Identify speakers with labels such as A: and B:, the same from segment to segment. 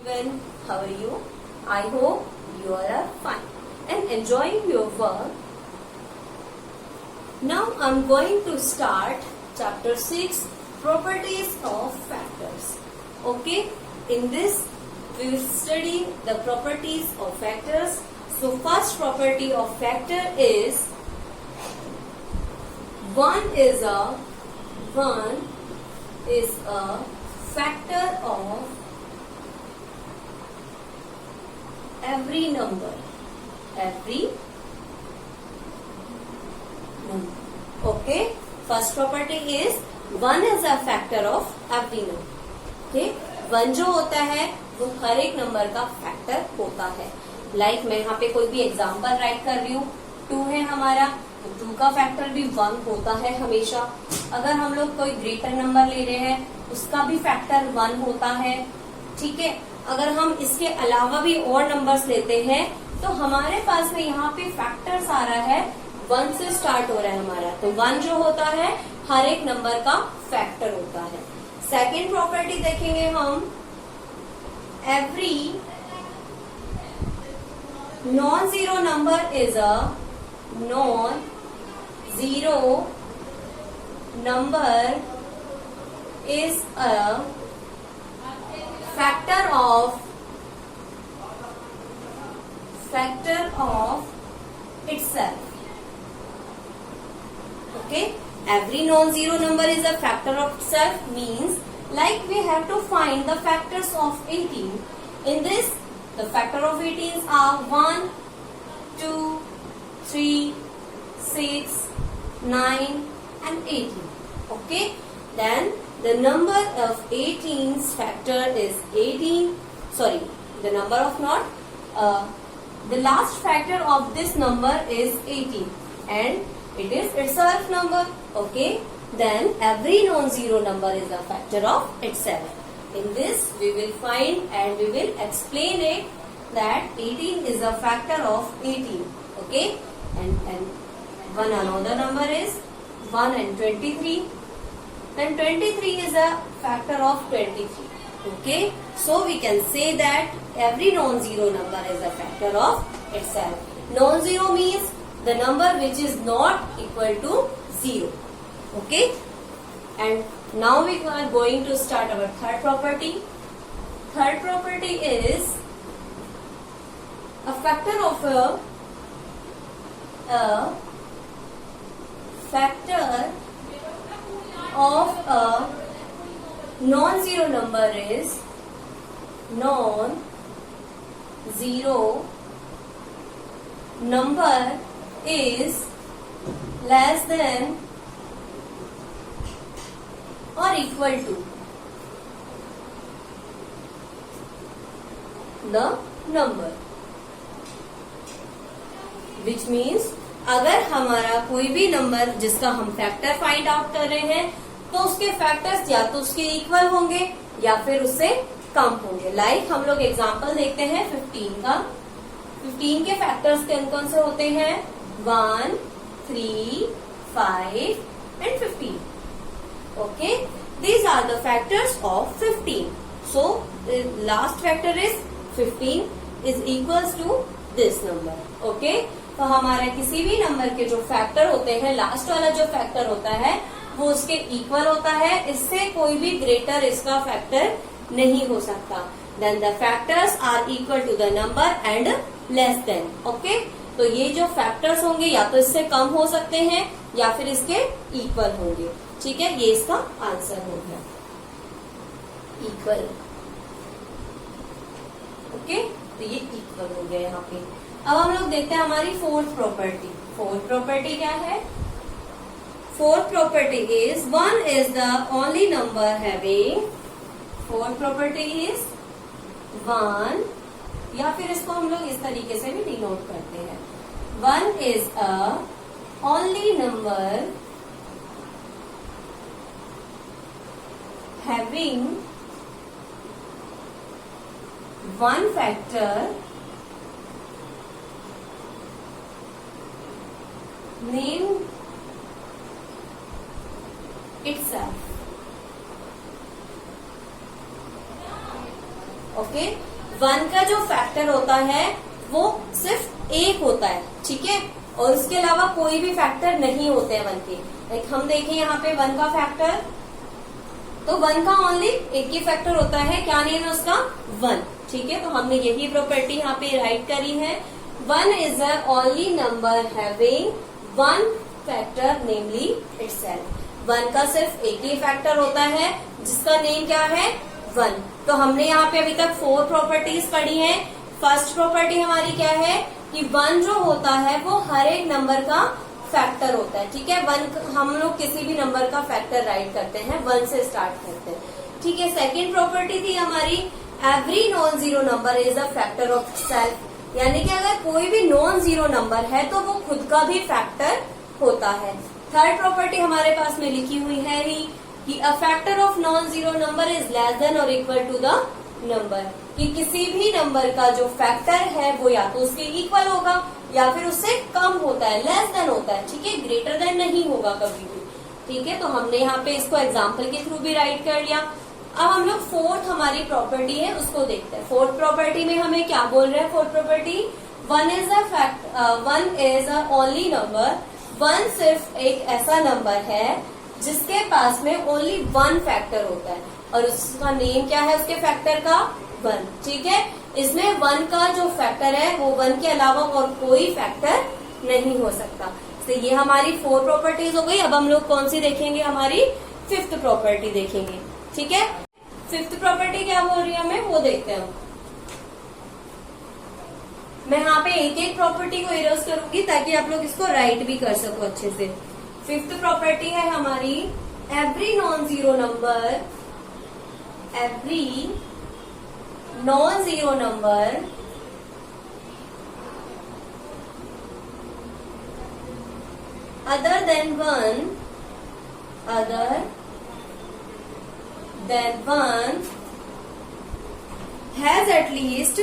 A: Everyone, how are you? I hope you all are fine and enjoying your work. Now I'm going to start chapter 6, properties of factors. Okay, in this we will study the properties of factors. So first property of factor is one is a factor of every number. Okay, first property is one is a factor of every number. Okay, one जो होता है वो हर एक number का factor होता है. Like मैं यहाँ पे कोई भी एग्जांपल राइट कर रही हूँ. 2 है हमारा, तो 2 का फैक्टर भी 1 होता है हमेशा. अगर हम लोग कोई ग्रेटर नंबर ले रहे हैं उसका भी फैक्टर 1 होता है. ठीक है, अगर हम इसके अलावा भी और नंबर्स लेते हैं तो हमारे पास में यहाँ पे फैक्टर्स आ रहा है 1 से स्टार्ट हो रहा है हमारा. तो 1 जो होता है हर एक नंबर का फैक्टर होता है. सेकेंड प्रॉपर्टी देखेंगे हम, every non zero number is a non zero number is a factor of itself. Okay, every non-zero number is a factor of itself means like we have to find the factors of 18. In this, the factor of 18 are 1, 2, 3, 6, 9 and 18. Okay, then the number of 18's factor is 18. Sorry, the number of the last factor of this number is 18 and it is itself number. Okay, then every non-zero number is a factor of itself. In this we will find and we will explain it that 18 is a factor of 18. Okay, and one another number is 1 and 23. Then 23 is a factor of 23. Okay, so we can say that every non-zero number is a factor of itself. Non-zero means the number which is not equal to 0. Okay, and now we are going to start our third property. Third property is a factor of a non-zero number is non-zero number is less than or equal to the number, which means अगर हमारा कोई भी number जिसका हम factor find out कर रहे हैं तो उसके फैक्टर्स या तो उसके इक्वल होंगे या फिर उससे कम होंगे. लाइक हम लोग एग्जांपल देखते हैं 15 का. 15 के फैक्टर्स कौन से होते हैं? 1, 3, 5 and 15. Okay, these are the factors of 15. So the last factor is 15 is equals to this number. Okay, तो हमारे किसी भी नंबर के जो फैक्टर होते हैं, लास्ट वाला जो फैक्टर होता है वो उसके इक्वल होता है. इससे कोई भी ग्रेटर इसका फैक्टर नहीं हो सकता. Then the factors are equal to the number and less than. Okay, तो ये जो फैक्टर्स होंगे या तो इससे कम हो सकते हैं या फिर इसके इक्वल होंगे. ठीक है, ये इसका आंसर हो गया, इक्वल. ओके, तो ये इक्वल हो गया यहाँ पे. अब हम लोग देखते हैं हमारी फोर्थ प्रॉपर्टी. फोर्थ प्रॉपर्टी क्या है? Fourth property is 1 is the only number having. Fourth property is 1, या फिर इसको हम लोग इस तरीके से भी डिनोट करते हैं. 1 is a only number having one factor named itself. Okay, 1 का जो फैक्टर होता है वो सिर्फ एक होता है, ठीक है, और उसके अलावा कोई भी फैक्टर नहीं होते हैं 1 के। लाइक हम देखें यहाँ पे 1 का फैक्टर, तो 1 का ओनली एक ही फैक्टर होता है, क्या नेम है उसका, 1, ठीक है। तो हमने यही प्रॉपर्टी यहाँ पे राइट करी है, 1 is the only number having 1 factor namely itself. 1 का सिर्फ एक ही फैक्टर होता है जिसका नेम क्या है, 1। तो हमने यहाँ पे अभी तक 4 प्रॉपर्टीज पढ़ी हैं। फर्स्ट प्रॉपर्टी हमारी क्या है कि 1 जो होता है वो हर एक नंबर का फैक्टर होता है, ठीक है। 1 हम लोग किसी भी नंबर का फैक्टर राइट करते हैं, 1 से स्टार्ट करते हैं, ठीक है। सेकेंड प्रॉपर्टी थी हमारी every non zero number is a factor of self, यानी कि अगर कोई भी नॉन जीरो नंबर है तो वो खुद का भी फैक्टर होता है। थर्ड प्रॉपर्टी हमारे पास में लिखी हुई है ही कि a factor of non zero number is less than और इक्वल टू द नंबर, कि किसी भी नंबर का जो फैक्टर है वो या तो उसके इक्वल होगा या फिर उससे कम होता है, लेस देन होता है, ठीक है, ग्रेटर देन नहीं होगा कभी भी, ठीक है। तो हमने यहाँ पे इसको एग्जाम्पल के थ्रू भी राइट कर लिया। अब हम लोग फोर्थ हमारी प्रॉपर्टी है उसको देखते हैं। फोर्थ प्रॉपर्टी में हमें क्या बोल रहे हैं, fourth property 1 is a only number, 1 सिर्फ एक ऐसा नंबर है जिसके पास में ओनली 1 फैक्टर होता है और उसका नेम क्या है उसके फैक्टर का, 1, ठीक है। इसमें 1 का जो फैक्टर है वो 1 के अलावा और कोई फैक्टर नहीं हो सकता। तो ये हमारी 4 प्रॉपर्टीज हो गई। अब हम लोग कौन सी देखेंगे, हमारी 5th प्रॉपर्टी देखेंगे, ठीक है। 5th प्रॉपर्टी क्या बोल रही है हमें वो देखते हैं। मैं यहाँ पे एक एक प्रॉपर्टी को इरेज करूंगी ताकि आप लोग इसको राइट भी कर सको अच्छे से। 5th प्रॉपर्टी है हमारी every non zero number, every non zero number other than 1 has at least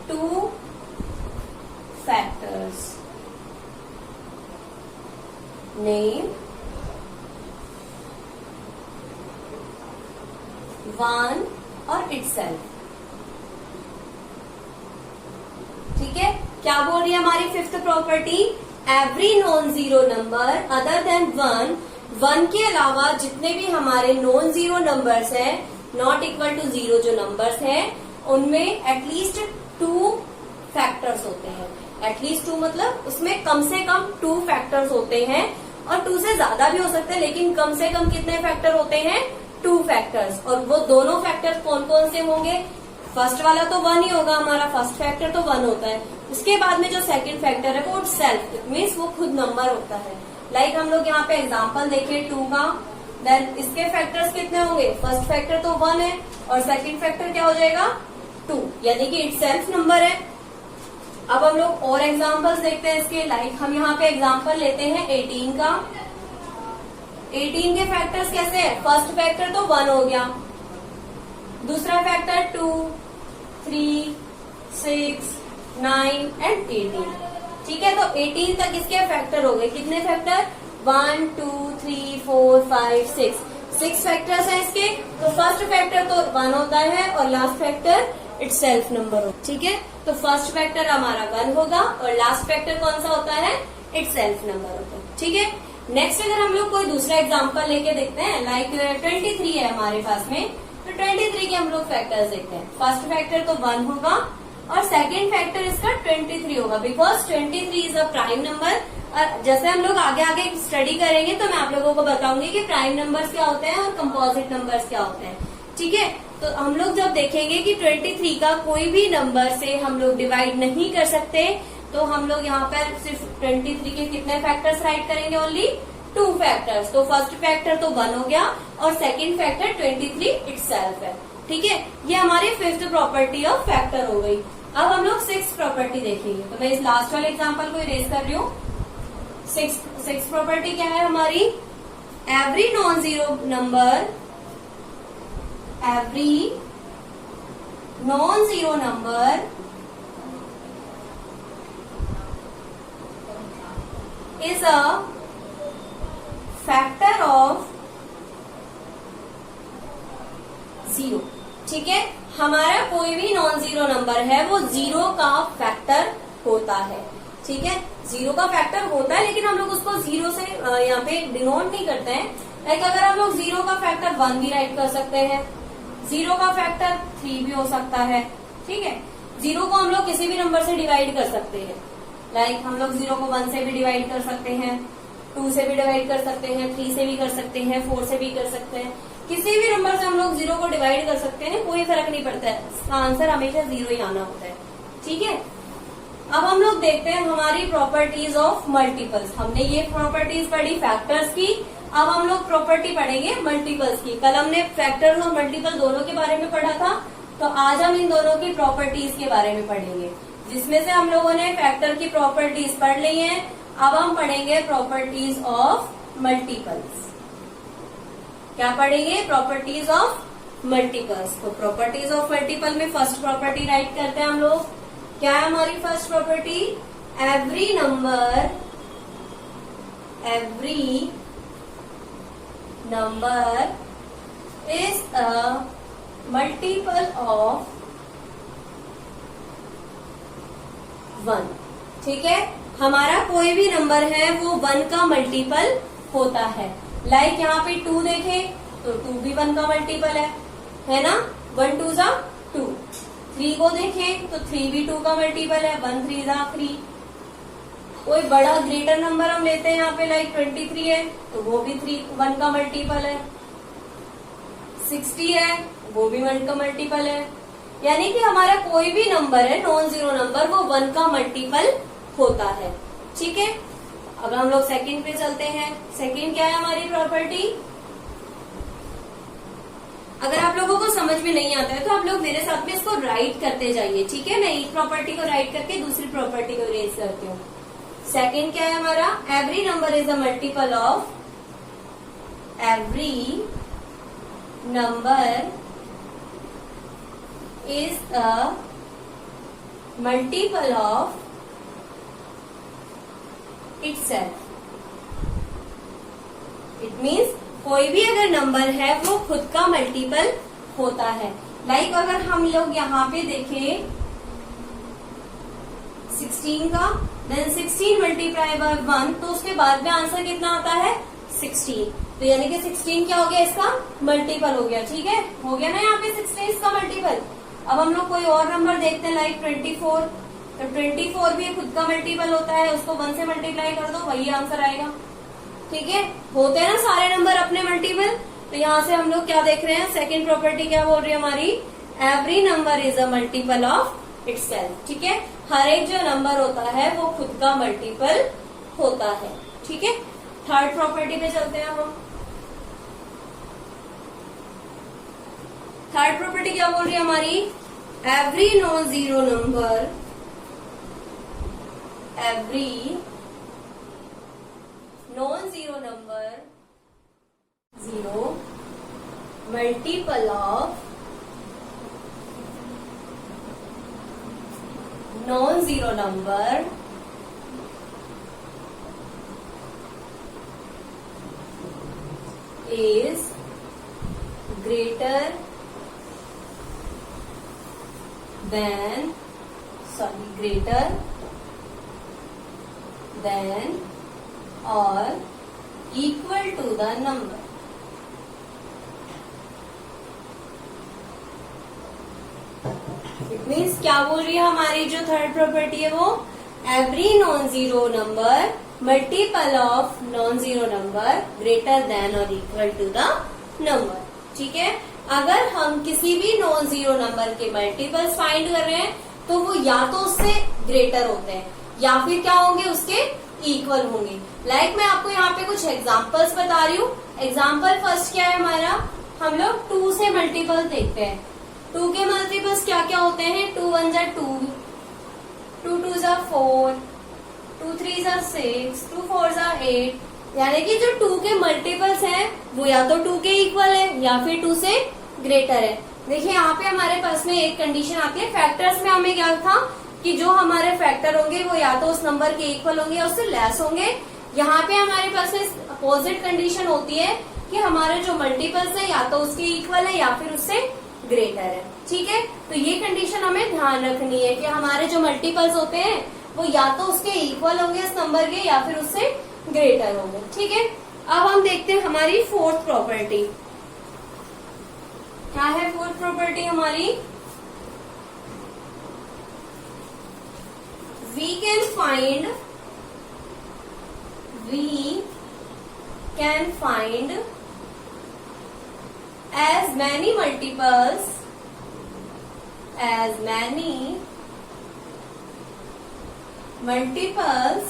A: 2 factors, name 1 और itself, ठीक है। क्या बोल रही है हमारी 5th property, every non zero number other than 1 के अलावा जितने भी हमारे नॉन जीरो नंबर्स हैं, नॉट इक्वल टू 0 जो नंबर्स हैं, उनमें एटलीस्ट 2 फैक्टर्स होते हैं। एटलीस्ट 2 मतलब उसमें कम से कम 2 फैक्टर्स होते हैं, और 2 से ज्यादा भी हो सकते हैं, लेकिन कम से कम कितने फैक्टर होते हैं, 2 फैक्टर्स। और वो दोनों फैक्टर्स कौन कौन से होंगे, फर्स्ट वाला तो 1 ही होगा, हमारा फर्स्ट फैक्टर तो 1 होता है। उसके बाद में जो सेकंड फैक्टर है वो सेल्फ मीन्स वो खुद नंबर होता है। लाइक हम लोग यहाँ पे एग्जांपल देखें 2 का, देन इसके फैक्टर्स कितने होंगे, फर्स्ट फैक्टर तो 1 है और सेकंड फैक्टर क्या हो जाएगा, 2, यानी कि इट सेल्फ नंबर है। अब हम लोग और एग्जांपल्स देखते हैं इसके। लाइक हम यहाँ पे एग्जांपल लेते हैं 18 का। 18 के फैक्टर्स कैसे है, फर्स्ट फैक्टर तो 1 हो गया, दूसरा फैक्टर 2, 3, 6, 9 एंड 18, ठीक है। तो 18 तक इसके फैक्टर हो गए, कितने फैक्टर, 1, 2, 3, 4, 5, 6 फैक्टर्स हैं इसके। तो फर्स्ट फैक्टर तो 1 होता है और लास्ट फैक्टर इटसेल्फ नंबर हो, ठीक है। तो फर्स्ट फैक्टर हमारा 1 होगा और लास्ट फैक्टर कौन सा होता है, इटसेल्फ नंबर होता है, ठीक है। नेक्स्ट अगर हम लोग कोई दूसरा एग्जाम्पल लेके देखते हैं, लाइक 23 है हमारे पास में, तो 23 के हम लोग फैक्टर्स देखते हैं। फर्स्ट फैक्टर तो 1 होगा और सेकंड फैक्टर इसका 23 होगा, because 23 is a prime number. और जैसे हम लोग आगे आगे स्टडी करेंगे तो मैं आप लोगों को बताऊंगी कि प्राइम नंबर्स क्या होते हैं और कंपोजिट नंबर्स क्या होते हैं, ठीक है। तो हम लोग जब देखेंगे कि 23 का कोई भी नंबर से हम लोग डिवाइड नहीं कर सकते, तो हम लोग यहाँ पर सिर्फ 23 के कितने फैक्टर्स राइट करेंगे, ओनली 2 फैक्टर्स। तो फर्स्ट फैक्टर तो 1 हो गया और सेकंड फैक्टर 23 इटसेल्फ है, ठीक है। ये हमारी 5th प्रॉपर्टी ऑफ फैक्टर हो गई। अब हम लोग 6th प्रॉपर्टी देखेंगे। तो मैं इस लास्ट वाले एग्जांपल को इरेज कर रही हूँ। 6th प्रॉपर्टी क्या है हमारी, every non zero number, every non zero number is a factor of 0। ठीक है, हमारा कोई भी नॉन जीरो नंबर है वो 0 का फैक्टर होता है। ठीक है, 0 का फैक्टर होता है, लेकिन हम लोग उसको 0 से यहाँ पे डिनोट नहीं करते हैं। लाइक अगर हम लोग 0 का फैक्टर 1 भी राइट कर सकते हैं, 0 का फैक्टर 3 भी हो सकता है। ठीक है, 0 को हम लोग किसी भी नंबर से डिवाइड कर सकते हैं। लाइक हम लोग 0 को 1 से भी डिवाइड कर सकते हैं, 2 से भी डिवाइड कर सकते हैं, 3 से भी कर सकते हैं, 4 से भी कर सकते हैं। किसी भी नंबर से हम लोग 0 को डिवाइड कर सकते हैं, कोई फर्क नहीं पड़ता है, इसका आंसर हमेशा 0 ही आना होता है। ठीक है, अब हम लोग देखते हैं हमारी प्रॉपर्टीज ऑफ मल्टीपल्स। हमने ये प्रॉपर्टीज पढ़ी फैक्टर्स की, अब हम लोग प्रॉपर्टी पढ़ेंगे मल्टीपल्स की। कल हमने फैक्टर्स और मल्टीपल दोनों के बारे में पढ़ा था, तो आज हम इन दोनों की प्रॉपर्टीज के बारे में पढ़ेंगे। जिसमें से हम लोगों ने फैक्टर की प्रॉपर्टीज पढ़ ली हैं, अब हम पढ़ेंगे प्रॉपर्टीज ऑफ मल्टीपल्स। क्या पढ़ेंगे? Properties of multiples. तो प्रॉपर्टीज ऑफ मल्टीपल में फर्स्ट प्रॉपर्टी राइट करते हैं हम लोग। क्या है हमारी first property? Every number is a multiple of 1। ठीक है, हमारा कोई भी नंबर है वो 1 का मल्टीपल होता है। लाइक यहाँ पे 2 देखें तो 2 भी 1 का मल्टीपल है ना, 1 2 जा 2। 3 को देखें तो 3 भी 2 का मल्टीपल है, 1 3 जा 3। कोई बड़ा ग्रेटर नंबर हम लेते हैं यहाँ पे, लाइक 23 है तो वो भी 1 का मल्टीपल है। 60 है वो भी 1 का मल्टीपल है। यानी कि हमारा कोई भी नंबर है नॉन जीरो नंबर, वो 1 का मल्टीपल होता है। ठीक है, अब हम लोग सेकंड पे चलते हैं। सेकंड क्या है हमारी प्रॉपर्टी? अगर आप लोगों को समझ में नहीं आता है तो आप लोग मेरे साथ में इसको राइट करते जाइए। ठीक है, मैं एक प्रॉपर्टी को राइट करके दूसरी प्रॉपर्टी को इरेज करती हूँ। सेकंड क्या है हमारा? Every number is a multiple of itself। It means कोई भी अगर नंबर है वो खुद का मल्टीपल होता है। लाइक अगर हम लोग यहाँ पे देखें 16 का, देन 16 मल्टीप्लाई बाय 1, तो उसके बाद में आंसर कितना आता है? 16। तो यानी कि 16 क्या हो गया? इसका मल्टीपल हो गया। ठीक है, हो गया ना यहाँ पे 16 इसका मल्टीपल। अब हम लोग कोई और नंबर देखते हैं, लाइक 24। तो 24 भी खुद का मल्टीपल होता है, उसको 1 से मल्टीप्लाई कर दो, वही आंसर आएगा। ठीक है, होते हैं ना सारे नंबर अपने मल्टीपल। तो यहाँ से हम लोग क्या देख रहे हैं? सेकंड प्रॉपर्टी क्या बोल रही है हमारी? Every number is a multiple of itself. ठीक है, हर एक जो नंबर होता है वो खुद का मल्टीपल होता है। ठीक है, थर्ड प्रॉपर्टी पे चलते हैं हम। थर्ड प्रॉपर्टी क्या बोल रही है हमारी? Every non zero number zero multiple of non zero number is greater than or equal to the number। It means क्या बोल रही है हमारी जो थर्ड प्रॉपर्टी है वो? Every non zero number multiple of non zero number greater than और equal to the number. ठीक है, अगर हम किसी भी नॉन जीरो नंबर के मल्टीपल्स फाइंड कर रहे हैं तो वो या तो उससे ग्रेटर होते हैं या फिर क्या होंगे? उसके इक्वल होंगे। लाइक मैं आपको यहाँ पे कुछ एग्जाम्पल्स बता रही हूँ। एग्जाम्पल फर्स्ट क्या है हमारा? हम लोग 2 से मल्टीपल देखते हैं। 2 के मल्टीपल्स क्या क्या होते हैं? 2 1 जा 2, 2 2 जा 4, 2 3 जा 6, 2 4 जा 8। यानी कि जो 2 के मल्टीपल्स हैं वो या तो 2 के इक्वल है या फिर 2 से ग्रेटर है। देखिए यहाँ पे हमारे पास में एक कंडीशन आती है। फैक्टर्स में हमें क्या था कि जो हमारे फैक्टर होंगे वो या तो उस नंबर के इक्वल होंगे या उससे लेस होंगे। यहाँ पे हमारे पास में अपोजिट कंडीशन होती है कि हमारे जो मल्टीपल्स है या तो उसके इक्वल है या फिर उससे ग्रेटर है। ठीक है, तो ये कंडीशन हमें ध्यान रखनी है कि हमारे जो मल्टीपल्स होते हैं वो या तो उसके इक्वल होंगे इस नंबर के या फिर उससे ग्रेटर होंगे। ठीक है, अब हम देखते हैं हमारी फोर्थ प्रॉपर्टी क्या है। फोर्थ प्रॉपर्टी हमारी, we can find as many multiples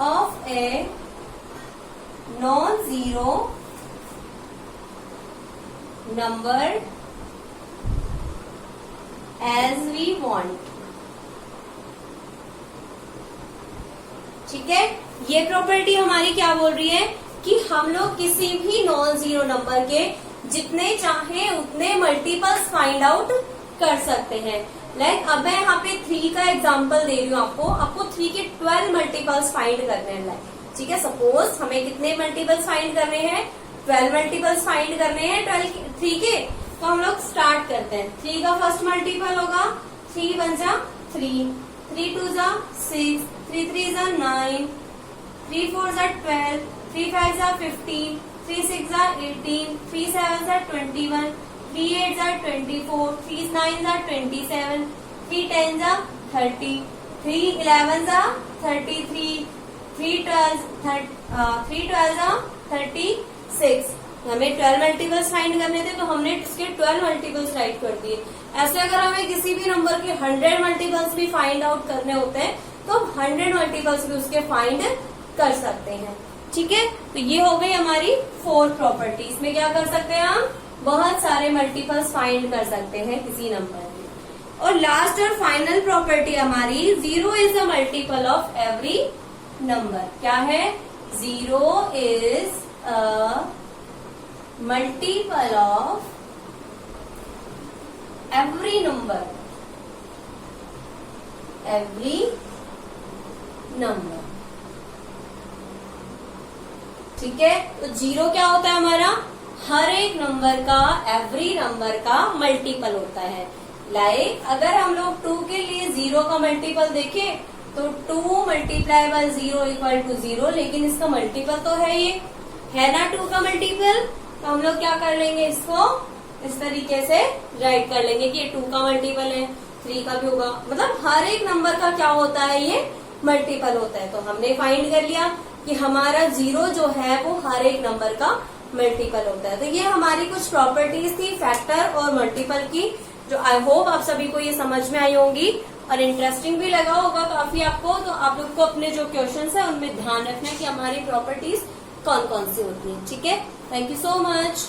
A: of a non-zero number as we want। ठीक है, ये प्रॉपर्टी हमारी क्या बोल रही है कि हम लोग किसी भी नॉन जीरो नंबर के जितने चाहे उतने मल्टीपल्स फाइंड आउट कर सकते हैं। लाइक अब मैं यहाँ पे 3 का एग्जांपल दे रही हूँ आपको 3 के 12 मल्टीपल्स फाइंड करने हैं। लाइक ठीक है, सपोज हमें कितने मल्टीपल्स फाइंड करने हैं, 12 मल्टीपल्स फाइंड करने हैं 3 के। तो हम लोग स्टार्ट करते हैं। 3 का फर्स्ट मल्टीपल होगा 3 वन जा 3, 3 टू जा 6, 3 3 जा 9, 3 4 जा 12, 3 5 जा 15, 3 6 जा 18, 3 7 जा 21, 3 8 जा 24, 3 9 जा 27, 3 10 जा 30, 3 11 जा 33, 3 12 जा 36। हमें 12 मल्टीपल्स फाइंड करने थे तो हमने इसके 12 मल्टीपल्स राइट कर दिए। ऐसे अगर हमें किसी भी नंबर के 100 मल्टीपल्स भी फाइंड आउट करने होते हैं तो 100 मल्टीपल्स भी उसके फाइंड कर सकते हैं। ठीक है, तो ये हो गई हमारी फोर्थ प्रॉपर्टी। इसमें क्या कर सकते हैं, हम बहुत सारे मल्टीपल्स फाइंड कर सकते हैं किसी नंबर के। और लास्ट और फाइनल प्रॉपर्टी हमारी, 0 is a multiple of every number. क्या है, 0 is a multiple of every number. ठीक है, तो 0 क्या होता है हमारा, हर एक नंबर का, एवरी नंबर का मल्टीपल होता है। लाइक अगर हम लोग 2 के लिए 0 का मल्टीपल देखें तो 2 मल्टीप्लाई बाय 0 इक्वल टू 0, लेकिन इसका मल्टीपल तो है, ये है ना 2 का मल्टीपल। तो हम लोग क्या कर लेंगे, इसको इस तरीके से राइट कर लेंगे कि ये 2 का मल्टीपल है, 3 का भी होगा। मतलब हर एक नंबर का क्या होता है, ये मल्टीपल होता है। तो हमने फाइंड कर लिया कि हमारा 0 जो है वो हर एक नंबर का मल्टीपल होता है। तो ये हमारी कुछ प्रॉपर्टीज थी फैक्टर और मल्टीपल की, जो आई होप आप सभी को ये समझ में आई होंगी और इंटरेस्टिंग भी लगा होगा काफी आपको। तो आप लोग को अपने जो क्वेश्चंस है उनमें ध्यान रखना है कि हमारी प्रॉपर्टीज कौन कौन सी होती है। ठीक है, थैंक यू सो मच।